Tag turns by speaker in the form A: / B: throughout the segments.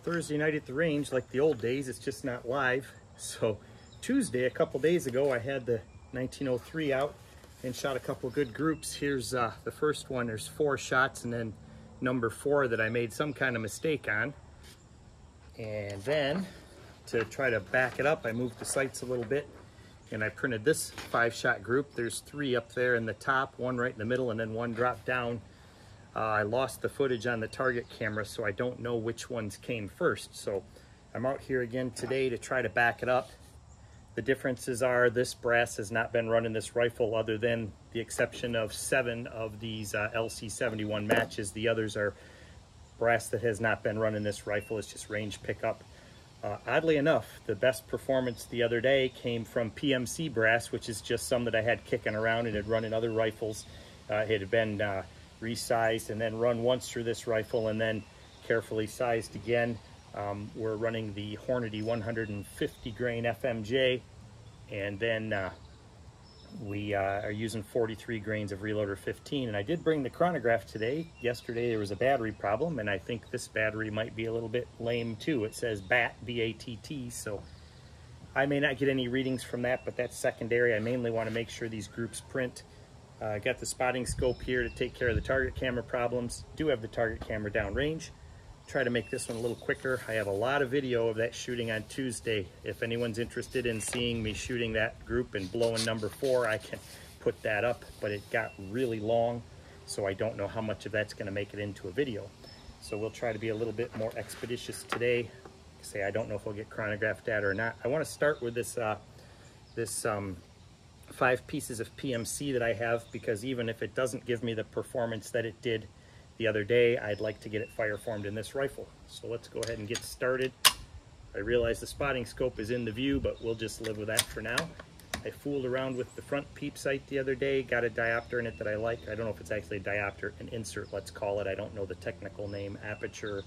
A: Thursday night at the range, like the old days, it's just not live. So Tuesday, a couple days ago, I had the 1903 out and shot a couple good groups. Here's the first one. There's 4 shots, and then number 4 that I made some kind of mistake on. And then to try to back it up, I moved the sights a little bit and I printed this 5-shot group. There's 3 up there in the top, 1 right in the middle, and then 1 dropped down. I lost the footage on the target camera, so I don't know which ones came first. So I'm out here again today to try to back it up. The differences are this brass has not been running this rifle other than the exception of 7 of these LC71 matches. The others are brass that has not been running this rifle. It's just range pickup. Oddly enough, the best performance the other day came from PMC brass, which is just some that I had kicking around and had run in other rifles. It had been resized and then run once through this rifle and then carefully sized again. We're running the Hornady 150 grain FMJ, and then we are using 43 grains of Reloader 15. And I did bring the chronograph today. Yesterday there was a battery problem, and I think this battery might be a little bit lame too. It says BAT, B-A-T-T, so I may not get any readings from that, but that's secondary. I mainly want to make sure these groups print. I got the spotting scope here to take care of the target camera problems. Do have the target camera downrange. Try to make this one a little quicker. I have a lot of video of that shooting on Tuesday. If anyone's interested in seeing me shooting that group and blowing number 4, I can put that up, but it got really long, so I don't know how much of that's gonna make it into a video. So we'll try to be a little bit more expeditious today. Say, I don't know if we'll get chronograph data or not. I wanna start with this 5 pieces of PMC that I have, because even if it doesn't give me the performance that it did the other day, I'd like to get it fireformed in this rifle. So let's go ahead and get started. I realize the spotting scope is in the view, but we'll just live with that for now. I fooled around with the front peep sight the other day, got a diopter in it that I like. I don't know if it's actually a diopter, an insert, let's call it. I don't know the technical name, aperture.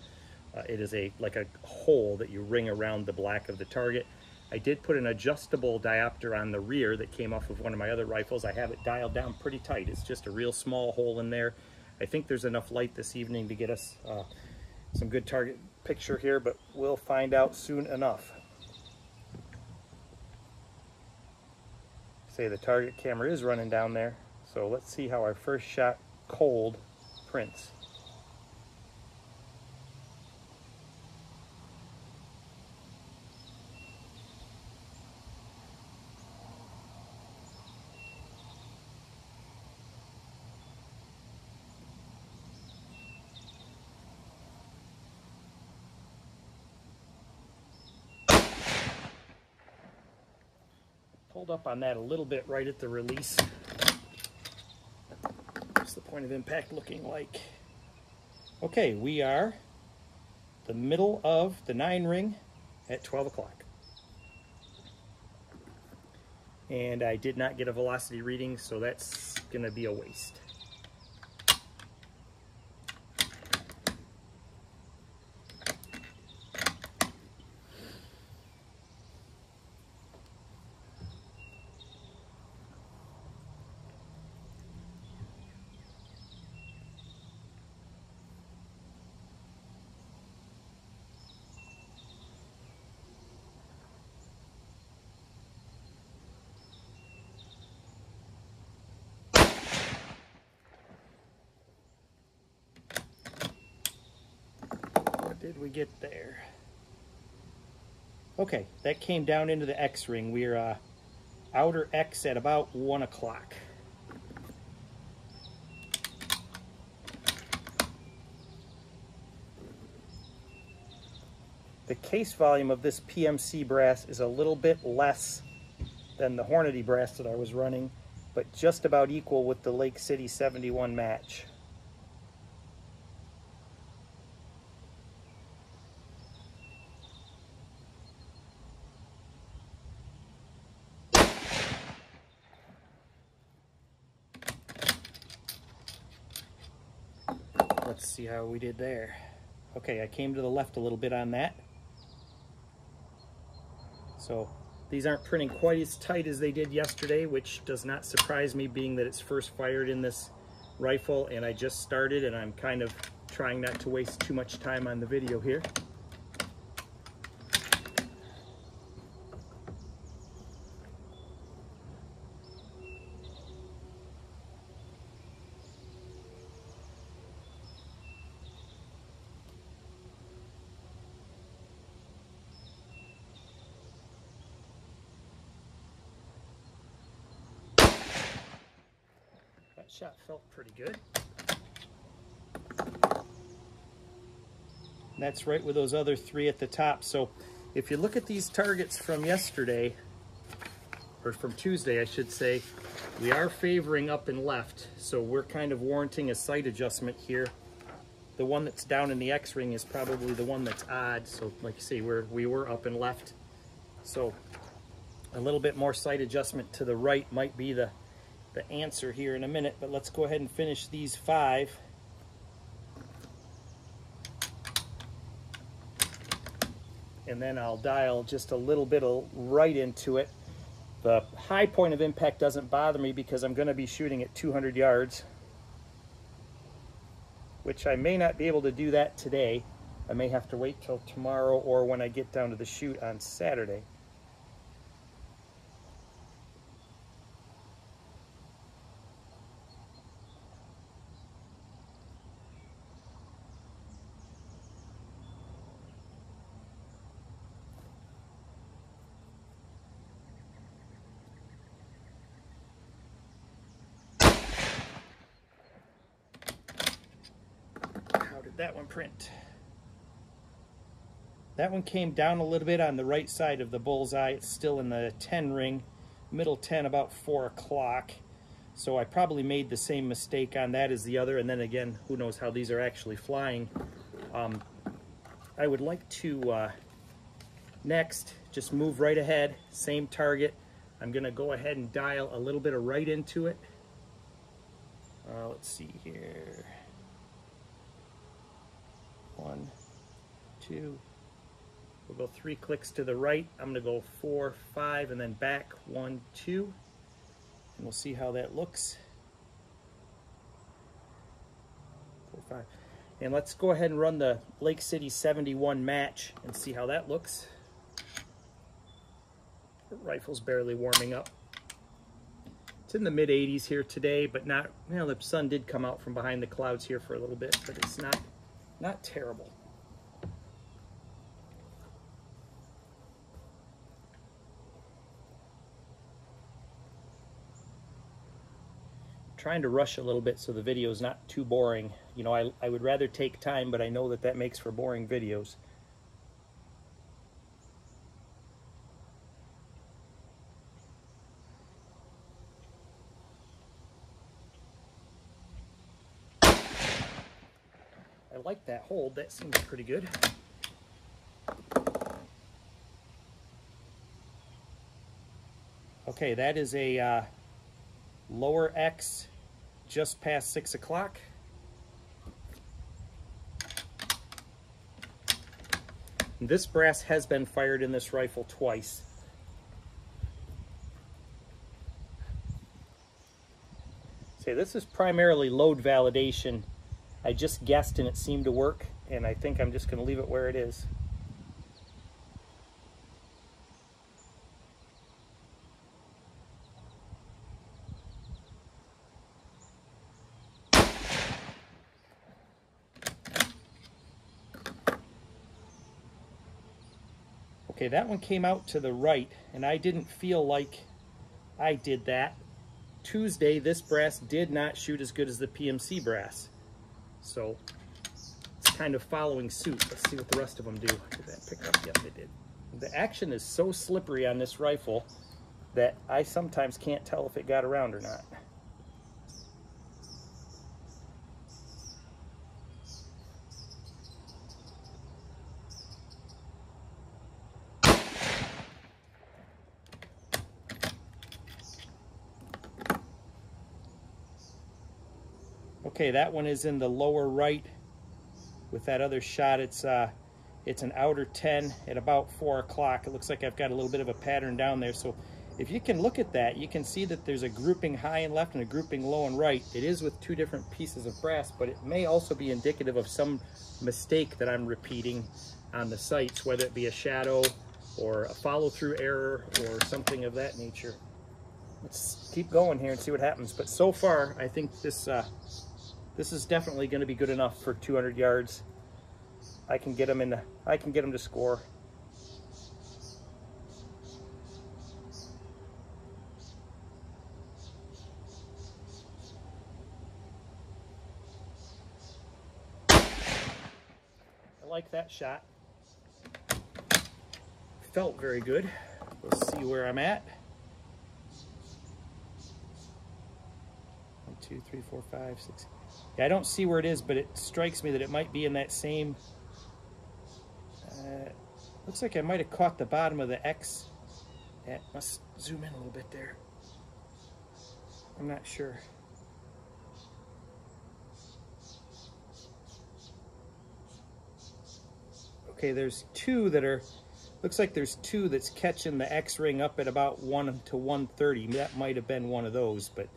A: It is like a hole that you ring around the black of the target. I did put an adjustable diopter on the rear that came off of one of my other rifles. I have it dialed down pretty tight. It's just a real small hole in there. I think there's enough light this evening to get us some good target picture here, but we'll find out soon enough. Say the target camera is running down there, so let's see how our first shot cold prints. Pulled up on that a little bit right at the release. What's the point of impact looking like? Okay, we are the middle of the 9 ring at 12 o'clock. And I did not get a velocity reading, so that's gonna be a waste. Did we get there? Okay, that came down into the X ring. We're outer X at about 1 o'clock. The case volume of this PMC brass is a little bit less than the Hornady brass that I was running, but just about equal with the Lake City 71 match. Let's see how we did there. Okay, I came to the left a little bit on that. So these aren't printing quite as tight as they did yesterday, which does not surprise me, being that it's first fired in this rifle and I just started and I'm kind of trying not to waste too much time on the video here. shot felt pretty good. That's right with those other 3 at the top. So if you look at these targets from yesterday, or from Tuesday, I should say, we are favoring up and left. So we're kind of warranting a sight adjustment here. The one that's down in the X-ring is probably the one that's odd. So like you say, we were up and left. So a little bit more sight adjustment to the right might be the answer here in a minute, but let's go ahead and finish these 5. And then I'll dial just a little bit of right into it. The high point of impact doesn't bother me because I'm going to be shooting at 200 yards, which I may not be able to do that today. I may have to wait till tomorrow or when I get down to the shoot on Saturday. That one print. That one came down a little bit on the right side of the bullseye. It's still in the 10 ring, middle 10, about 4 o'clock. So I probably made the same mistake on that as the other. And then again, who knows how these are actually flying. I would like to next just move right ahead, same target. I'm going to go ahead and dial a little bit of right into it. Let's see here. 1, 2, we'll go 3 clicks to the right. I'm going to go 4, 5, and then back 1, 2, and we'll see how that looks. 4, 5, and let's go ahead and run the Lake City 71 match and see how that looks. The rifle's barely warming up. It's in the mid 80s here today, but not, you know, the sun did come out from behind the clouds here for a little bit, but it's not terrible. I'm trying to rush a little bit so the video is not too boring. You know, I would rather take time, but I know that makes for boring videos. I like that hold. That seems pretty good. Okay, that is a lower X just past 6 o'clock. This brass has been fired in this rifle twice. So this is primarily load validation. I just guessed and it seemed to work, and I think I'm just going to leave it where it is. Okay, that one came out to the right, and I didn't feel like I did that. Tuesday, this brass did not shoot as good as the PMC brass. So it's kind of following suit. Let's see what the rest of them do. Did that pick up? Yes, they did. The action is so slippery on this rifle that I sometimes can't tell if it got around or not. Okay, that one is in the lower right with that other shot. It's an outer 10 at about 4 o'clock. It looks like I've got a little bit of a pattern down there. So if you can look at that, you can see that there's a grouping high and left and a grouping low and right. It is with 2 different pieces of brass, but it may also be indicative of some mistake that I'm repeating on the sights, whether it be a shadow or a follow-through error or something of that nature. Let's keep going here and see what happens. But so far, I think this is definitely going to be good enough for 200 yards. I can get them to score. like that shot. Felt very good. Let's see where I'm at. 1, 2, 3, 4, 5, 6. Yeah, I don't see where it is, but it strikes me that it might be in that same. Looks like I might have caught the bottom of the X. Yeah, must zoom in a little bit there. I'm not sure. Okay, there's two that are. Looks like there's two that's catching the X ring up at about 1 to 130. That might have been one of those, but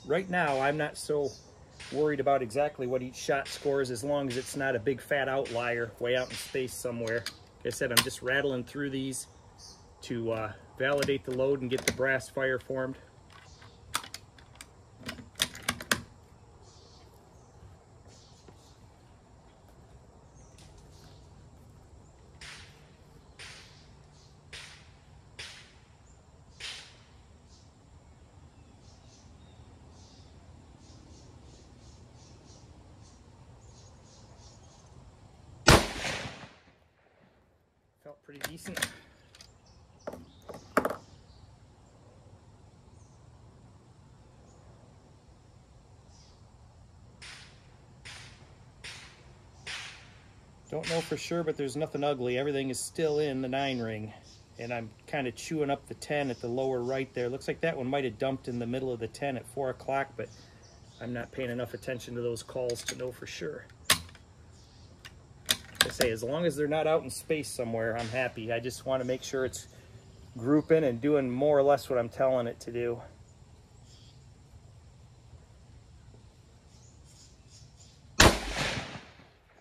A: right now I'm not so worried about exactly what each shot scores as long as it's not a big fat outlier way out in space somewhere. Like I said, I'm just rattling through these to validate the load and get the brass fire formed. Felt pretty decent. Don't know for sure, but there's nothing ugly. Everything is still in the 9 ring. And I'm kind of chewing up the 10 at the lower right there. Looks like that one might have dumped in the middle of the 10 at 4 o'clock, but I'm not paying enough attention to those calls to know for sure. Like I say, as long as they're not out in space somewhere, I'm happy. I just want to make sure it's grouping and doing more or less what I'm telling it to do.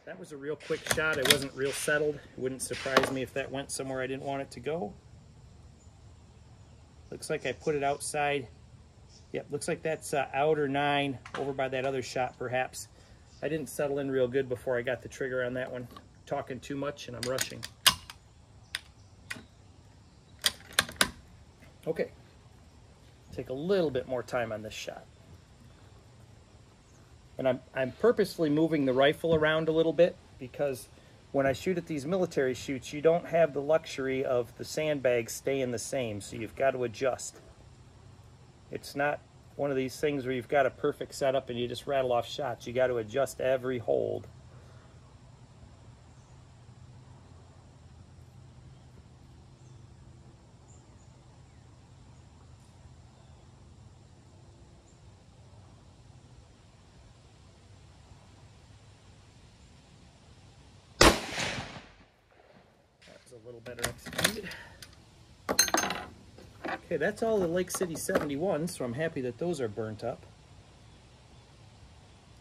A: That was a real quick shot. It wasn't real settled. It wouldn't surprise me if that went somewhere I didn't want it to go. Looks like I put it outside. Yep, looks like that's outer 9 over by that other shot perhaps. I didn't settle in real good before I got the trigger on that one. Talking too much and I'm rushing. Okay, take a little bit more time on this shot. And I'm purposely moving the rifle around a little bit because when I shoot at these military shoots, you don't have the luxury of the sandbags staying the same, so you've got to adjust. It's not one of these things where you've got a perfect setup and you just rattle off shots. You got to adjust every hold. A little better executed. Okay, that's all the Lake City 71, so I'm happy that those are burnt up.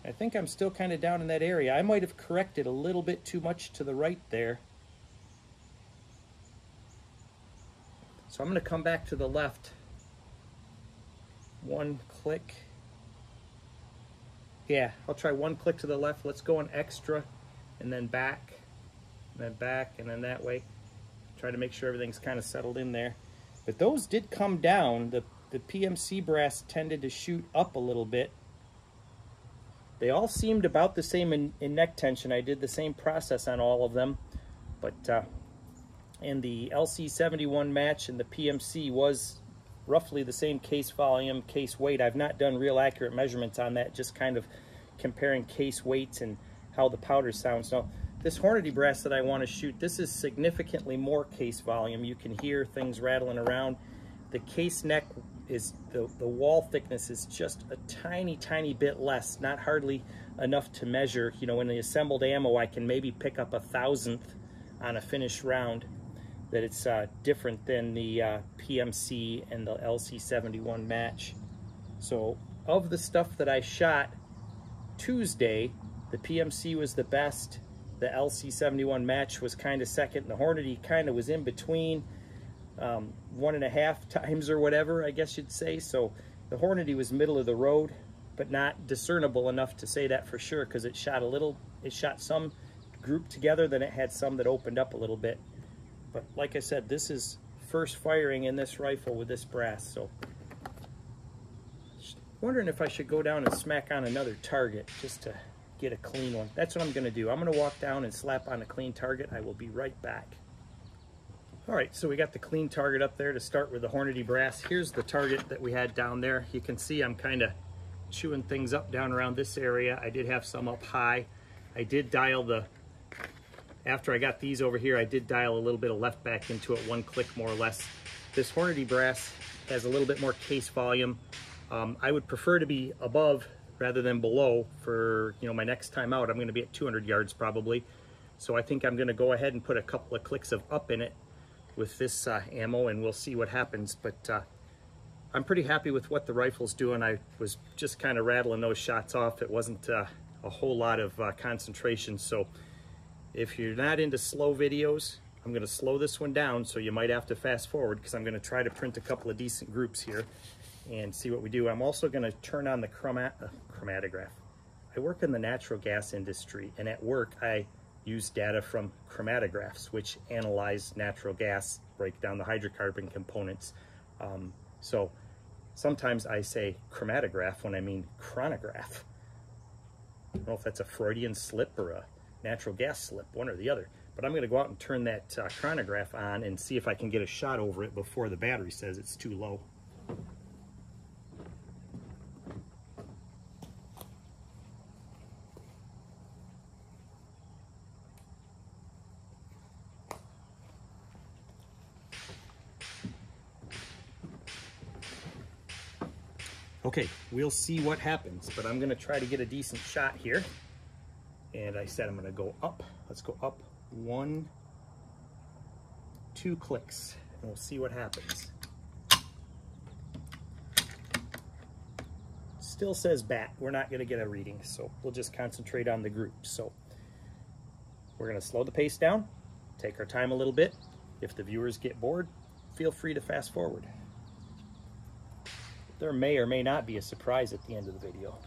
A: I think I'm still kind of down in that area. I might have corrected a little bit too much to the right there. So I'm going to come back to the left. 1 click. Yeah, I'll try 1 click to the left. Let's go an extra and then back, and then that way. Try to make sure everything's kind of settled in there. But those did come down. The PMC brass tended to shoot up a little bit. They all seemed about the same in neck tension. I did the same process on all of them. But in the LC71 match and the PMC was roughly the same case volume, case weight. I've not done real accurate measurements on that, just kind of comparing case weights and how the powder sounds. Now, this Hornady brass that I want to shoot, this is significantly more case volume. You can hear things rattling around. The case neck is, the wall thickness is just a tiny bit less, not hardly enough to measure. You know, in the assembled ammo, I can maybe pick up 1/1000th on a finished round. That it's different than the PMC and the LC71 match. So of the stuff that I shot Tuesday, the PMC was the best. The LC71 match was kind of second. The Hornady kind of was in between, 1.5 times or whatever, I guess you'd say. So the Hornady was middle of the road, but not discernible enough to say that for sure, because it shot some grouped together, then it had some that opened up a little bit. But like I said, this is first firing in this rifle with this brass, so wondering if I should go down and smack on another target just to get a clean one. That's what I'm gonna do. I'm gonna walk down and slap on a clean target. I will be right back. All right, so we got the clean target up there to start with the Hornady brass. Here's the target that we had down there. You can see I'm kind of chewing things up down around this area. I did have some up high. I did dial after I got these over here, I did dial a little bit of left back into it, 1 click more or less. This Hornady brass has a little bit more case volume. I would prefer to be above rather than below for, you know, my next time out. I'm going to be at 200 yards probably. So I think I'm going to go ahead and put a couple of clicks of up in it with this ammo, and we'll see what happens. But I'm pretty happy with what the rifle's doing. I was just kind of rattling those shots off. It wasn't a whole lot of concentration. So if you're not into slow videos, I'm going to slow this one down, so you might have to fast forward because I'm going to try to print a couple of decent groups here and see what we do. I'm also going to turn on the chromatograph. I work in the natural gas industry, and at work I use data from chromatographs, which analyze natural gas, break down the hydrocarbon components. So sometimes I say chromatograph when I mean chronograph. I don't know if that's a Freudian slip or a natural gas slip, one or the other. But I'm going to go out and turn that chronograph on and see if I can get a shot over it before the battery says it's too low. Okay, we'll see what happens, but I'm gonna try to get a decent shot here. And I said I'm gonna go up. Let's go up 1, 2 clicks, and we'll see what happens. Still says bat. We're not gonna get a reading, so we'll just concentrate on the group. So we're gonna slow the pace down, take our time a little bit. If the viewers get bored, feel free to fast forward. There may or may not be a surprise at the end of the video.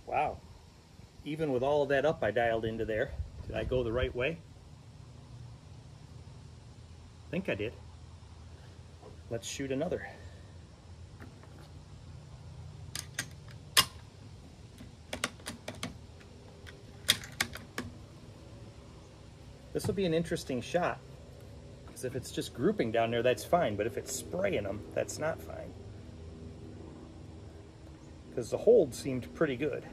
A: Wow, even with all of that up I dialed into there, did I go the right way? I think I did. Let's shoot another. This will be an interesting shot, because if it's just grouping down there, that's fine, but if it's spraying them, that's not fine. Because the hold seemed pretty good.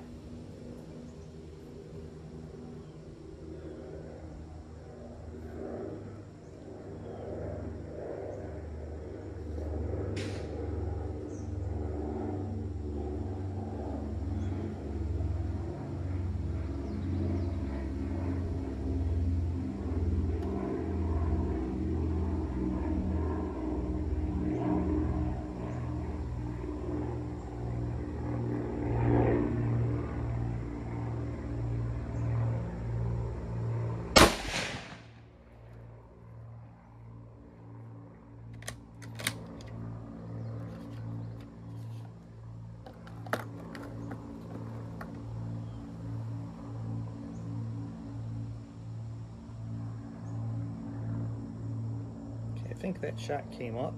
A: I think that shot came up.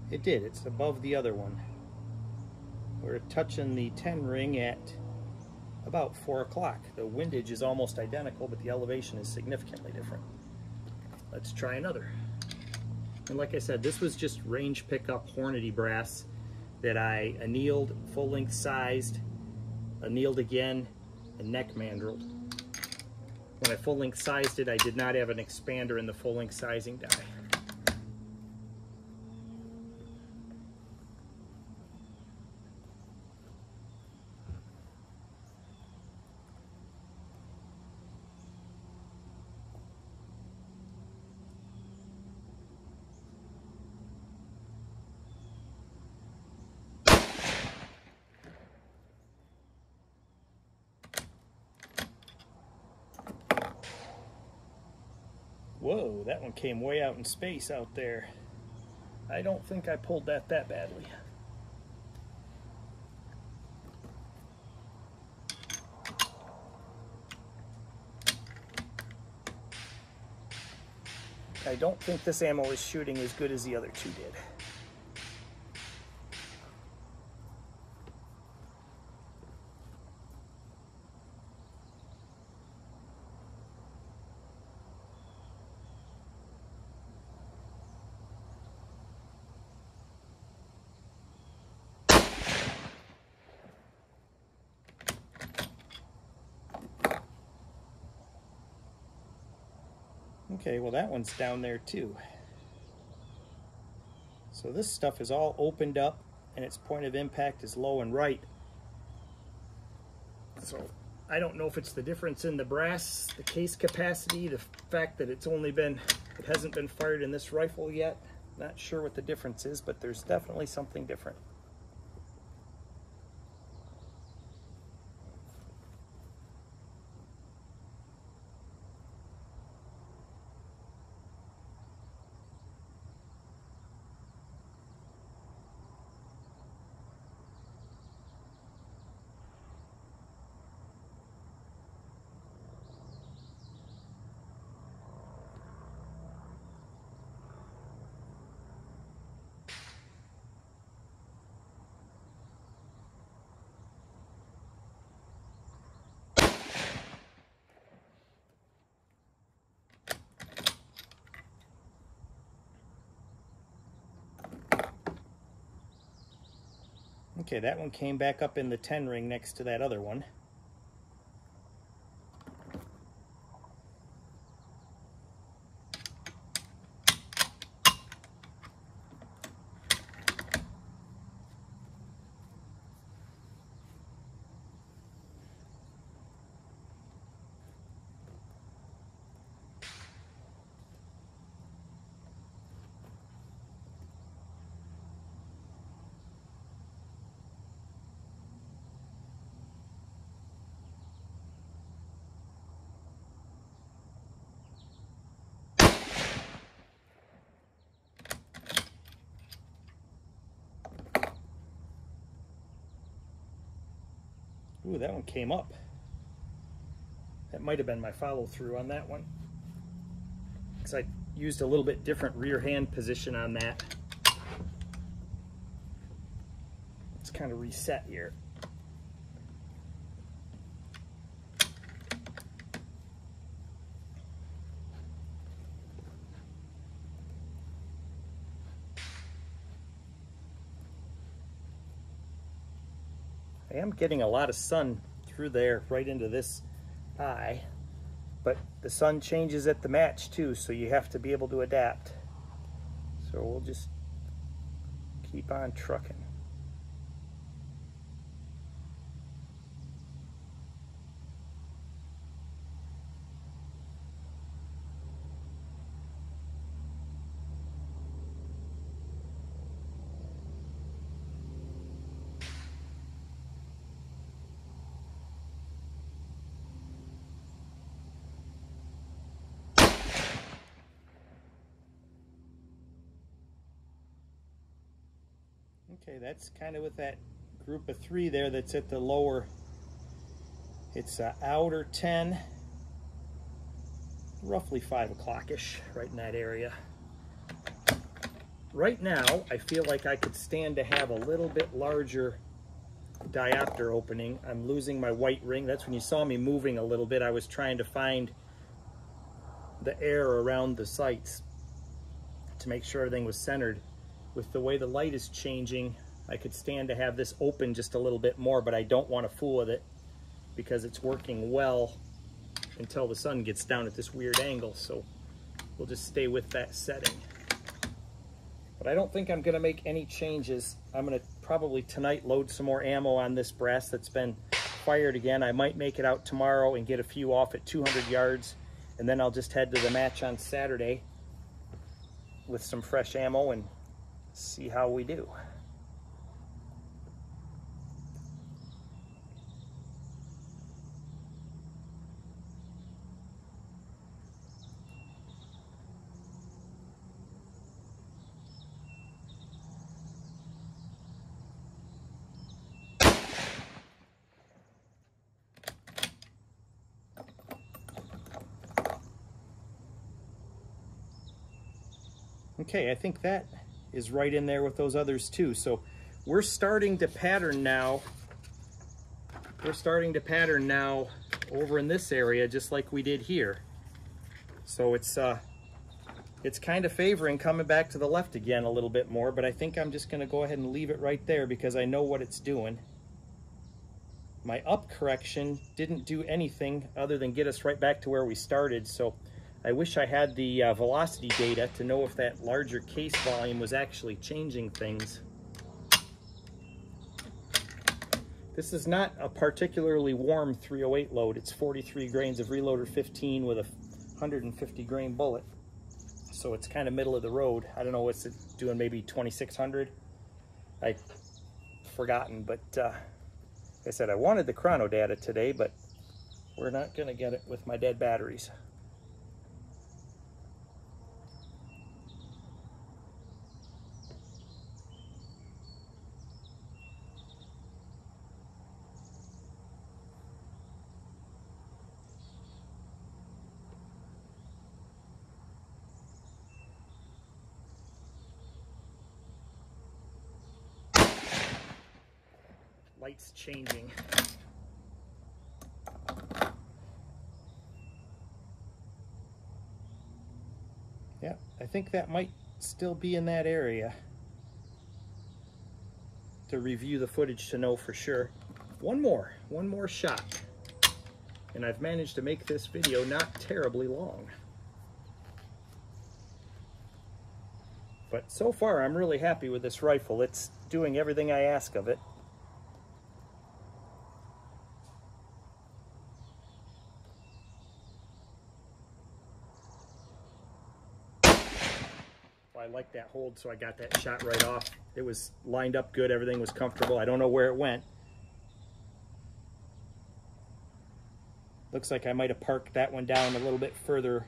A: It did. It's above the other one. We're touching the 10 ring at about 4 o'clock. The windage is almost identical, but the elevation is significantly different. Let's try another. And like I said, this was just range pickup Hornady brass that I annealed, full length sized, annealed again, and neck mandreled. When I full length sized it, I did not have an expander in the full length sizing die. Whoa, that one came way out in space out there. I don't think I pulled that badly. I don't think this ammo is shooting as good as the other two did. Okay, well that one's down there too. So this stuff is all opened up and its point of impact is low and right. So I don't know if it's the difference in the brass, the case capacity, the fact that it hasn't been fired in this rifle yet. Not sure what the difference is, but there's definitely something different. Okay, that one came back up in the 10 ring next to that other one. Ooh, that one came up. That might have been my follow through on that one, because I used a little bit different rear hand position on that. It's kind of reset here. I am getting a lot of sun through there right into this eye, but the sun changes at the match too, so you have to be able to adapt. So we'll just keep on trucking. Okay, that's kind of with that group of 3 there that's at the lower. It's outer 10, roughly 5 o'clock-ish, right in that area. Right now, I feel like I could stand to have a little bit larger diopter opening. I'm losing my white ring. That's when you saw me moving a little bit. I was trying to find the air around the sights to make sure everything was centered. With the way the light is changing, I could stand to have this open just a little bit more, but I don't want to fool with it because it's working well until the sun gets down at this weird angle. So we'll just stay with that setting. But I don't think I'm going to make any changes. I'm going to probably tonight load some more ammo on this brass that's been fired again. I might make it out tomorrow and get a few off at 200 yards, and then I'll just head to the match on Saturday with some fresh ammo and see how we do. Okay, I think that is right in there with those others too. So we're starting to pattern now. We're starting to pattern now over in this area, just like we did here. So it's kind of favoring coming back to the left again a little bit more, but I think I'm just gonna go ahead and leave it right there because I know what it's doing. My up correction didn't do anything other than get us right back to where we started, so I wish I had the velocity data to know if that larger case volume was actually changing things. This is not a particularly warm 308 load. It's 43 grains of reloader 15 with a 150 grain bullet. So it's kind of middle of the road. I don't know, what's it doing, maybe 2600? I've forgotten, but like I said, I wanted the chrono data today, but we're not gonna get it with my dead batteries. Lights changing. Yeah, I think that might still be in that area. To review the footage to know for sure. One more shot. And I've managed to make this video not terribly long. But so far I'm really happy with this rifle. It's doing everything I ask of it. I like that hold, so I got that shot right off. It was lined up good, everything was comfortable. I don't know where it went. Looks like I might have parked that one down a little bit further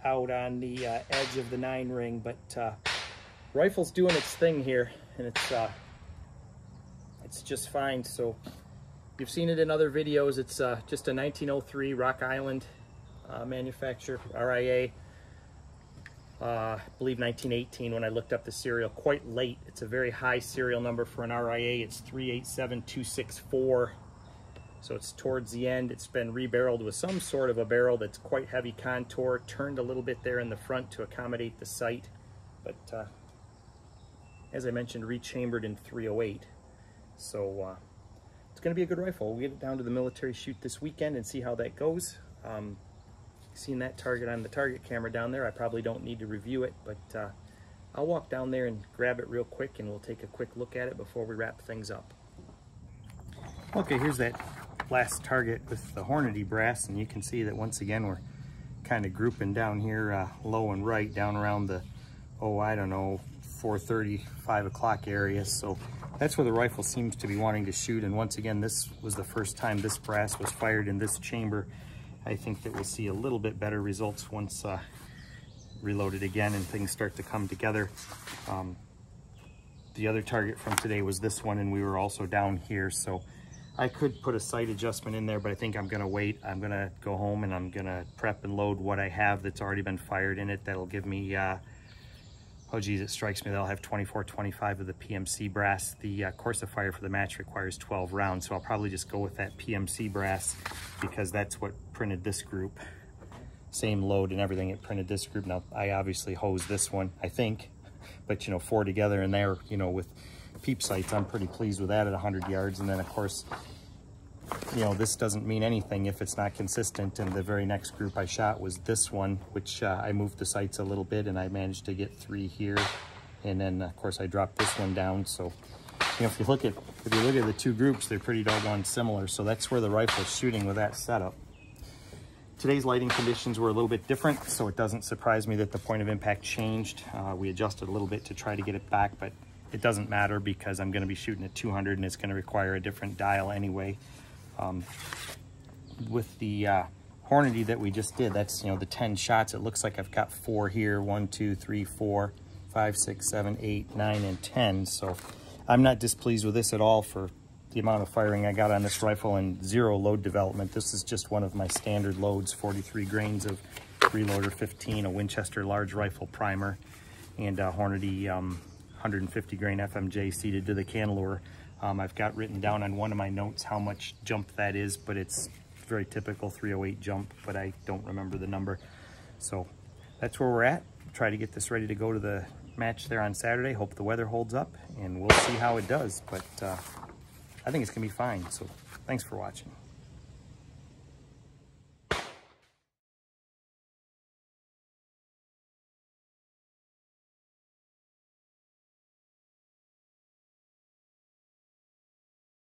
A: out on the edge of the 9 ring, but rifle's doing its thing here, and it's just fine. So you've seen it in other videos. It's just a 1903 Rock Island manufacturer, RIA. I believe 1918 when I looked up the serial, quite late. It's a very high serial number for an RIA. It's 387264. So it's towards the end. It's been rebarreled with some sort of a barrel that's quite heavy contour, turned a little bit there in the front to accommodate the sight. But as I mentioned, rechambered in 308. So it's going to be a good rifle. We'll get it down to the military shoot this weekend and see how that goes. Seen that target on the target camera down there. I probably don't need to review it, but I'll walk down there and grab it real quick and we'll take a quick look at it before we wrap things up. Okay, here's that last target with the Hornady brass, and you can see that once again we're kind of grouping down here low and right, down around the, I don't know, 4:30, 5 o'clock area. So that's where the rifle seems to be wanting to shoot, and once again this was the first time this brass was fired in this chamber. I think that we'll see a little bit better results once reloaded again and things start to come together. The other target from today was this one, and we were also down here, so I could put a sight adjustment in there, but I think I'm gonna wait. I'm gonna go home and I'm gonna prep and load what I have that's already been fired in it. That'll give me, oh geez, it strikes me that I'll have 24-25 of the PMC brass. The course of fire for the match requires 12 rounds, so I'll probably just go with that PMC brass because that's what printed this group. Same load and everything, it printed this group. Now, I obviously hosed this one, I think, but 4 together in there, with peep sights, I'm pretty pleased with that at 100 yards. And then of course, this doesn't mean anything if it's not consistent. And the very next group I shot was this one, which I moved the sights a little bit and I managed to get 3 here. And then of course I dropped this one down. So, if you look at the 2 groups, they're pretty doggone similar. So that's where the rifle's shooting with that setup. Today's lighting conditions were a little bit different, so it doesn't surprise me that the point of impact changed. We adjusted a little bit to try to get it back, but it doesn't matter because I'm going to be shooting at 200 and it's going to require a different dial anyway. With the Hornady that we just did, that's the 10 shots. It looks like I've got 4 here, 1, 2, 3, 4, 5, 6, 7, 8, 9, and 10. So I'm not displeased with this at all for the amount of firing I got on this rifle and 0 load development. This is just one of my standard loads, 43 grains of reloader 15, a Winchester large rifle primer. and Hornady 150 grain FMJ seated to the cantilever. I've got written down on one of my notes how much jump that is, but it's very typical 308 jump, but I don't remember the number. So that's where we're at. Try to get this ready to go to the match there on Saturday. Hope the weather holds up, and we'll see how it does, but I think it's gonna be fine. So thanks for watching.